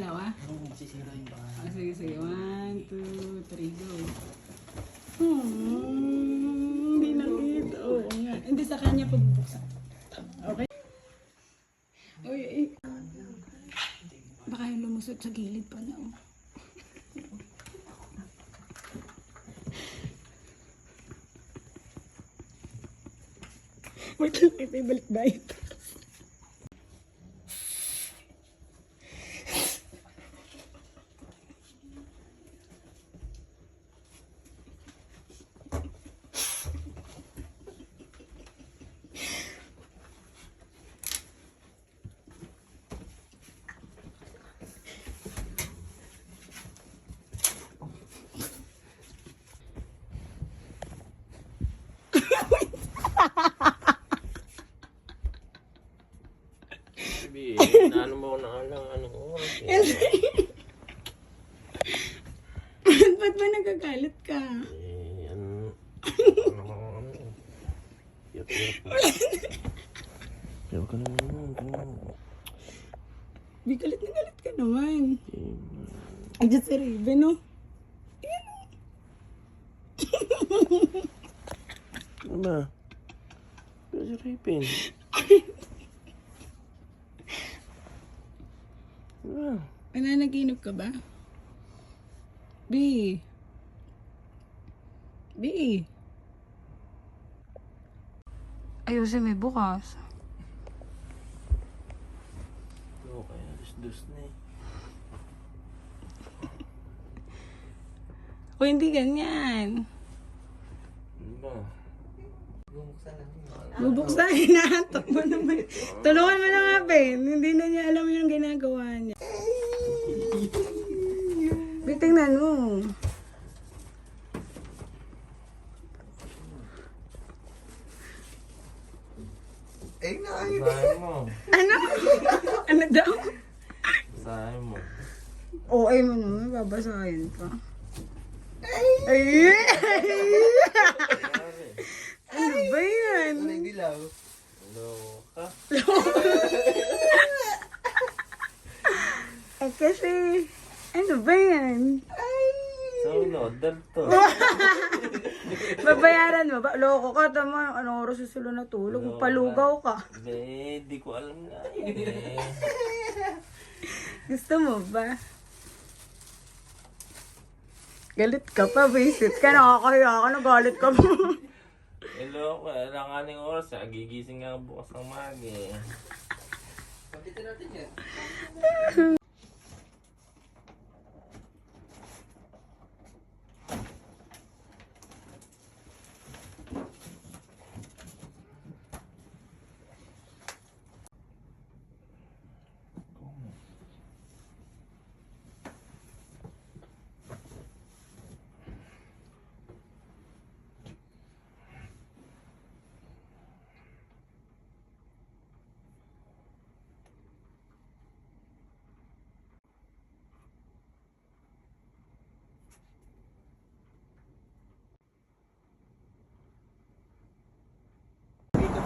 dalawa? Oo, masisira yung bahay. Ah, sige, sige. 1, 2, 3, go. Hindi nakita. Oo nga. Hindi sa kanya pagbubuksan. Okay. Uy, baka yung lumusot sa gilid pa na. Oh. Wait lang, ito ibalik ba ito? Ano mo na lang, ano oras eh. Ba't ba nagagalit ka? Eh, ano Yaw ka naman. Di galit na galit ka naman. Andiyan si Raven, no? Ano ba? Pero si Raven. Ano? Nananaginip ka ba? B. Ayusin may bukas. Oo, kaya dus na eh. O hindi ganyan. Ano ba? Bubuksan, hinahantok mo naman. Tulungan mo na nga, Ben. Hindi na niya alam yung ginagawa niya. Tingnan mo. Basahin mo. Ano? Ano daw? Basahin mo. Oo, ay mo naman. Babasahin pa. Ay! Ano ba yan? Hello ka? Eh kasi, ano ba yan? Solo, dalto. Babayaran mo ba? Loko ka, tama. Anong oras sa sila natulog? Palugaw ka. Be, di ko alam nga yun eh. Gusto mo ba? Galit ka pa, visit ka. Nakakahiya ka, nagalit ka mo. Hello ko, alanganing oras. Gigising nga bukas ng magi eh. Pabitin natin yan.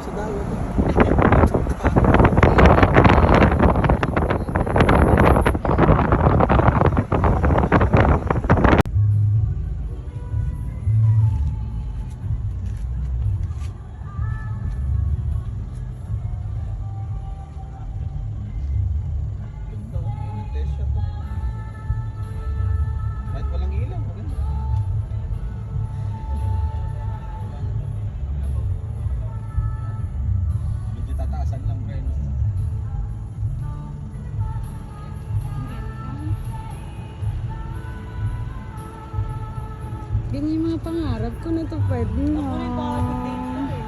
Sa dawat. Kahit walang ilaw, maganda. Medyo tataasan lang rin. Ganyan yung mga pangarap ko na tupad mo. Ako rin baka dito eh.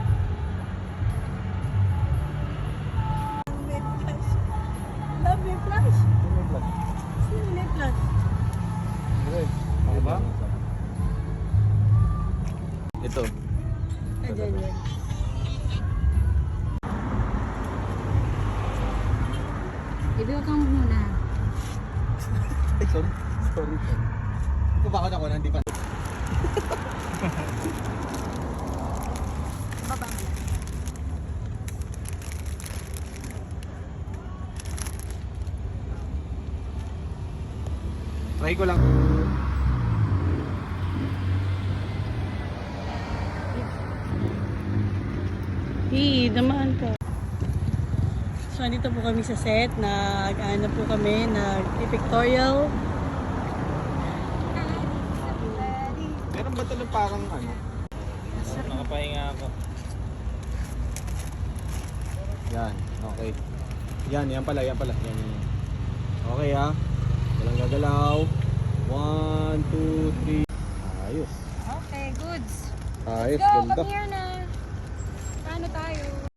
Love me, flash. Ano ba? Sino may flash? Ano ba? Ito. Ayan yan. Ibiwag kang muna. Sorry. Sorry. Kung baka ako na, hindi pa. Baba mo. Try ko lang. Damaan ka. So, andito po kami sa set. Nag-ano po kami, nag-pictorial. Meron ba ito ng parang ano? Nakapahinga ako. Yan, okay. Yan pala. Yan. Okay ha. Walang gagalaw. 1, 2, 3. Ayos. Okay, goods. Ayos, Go, ganda. come here na. Paano tayo?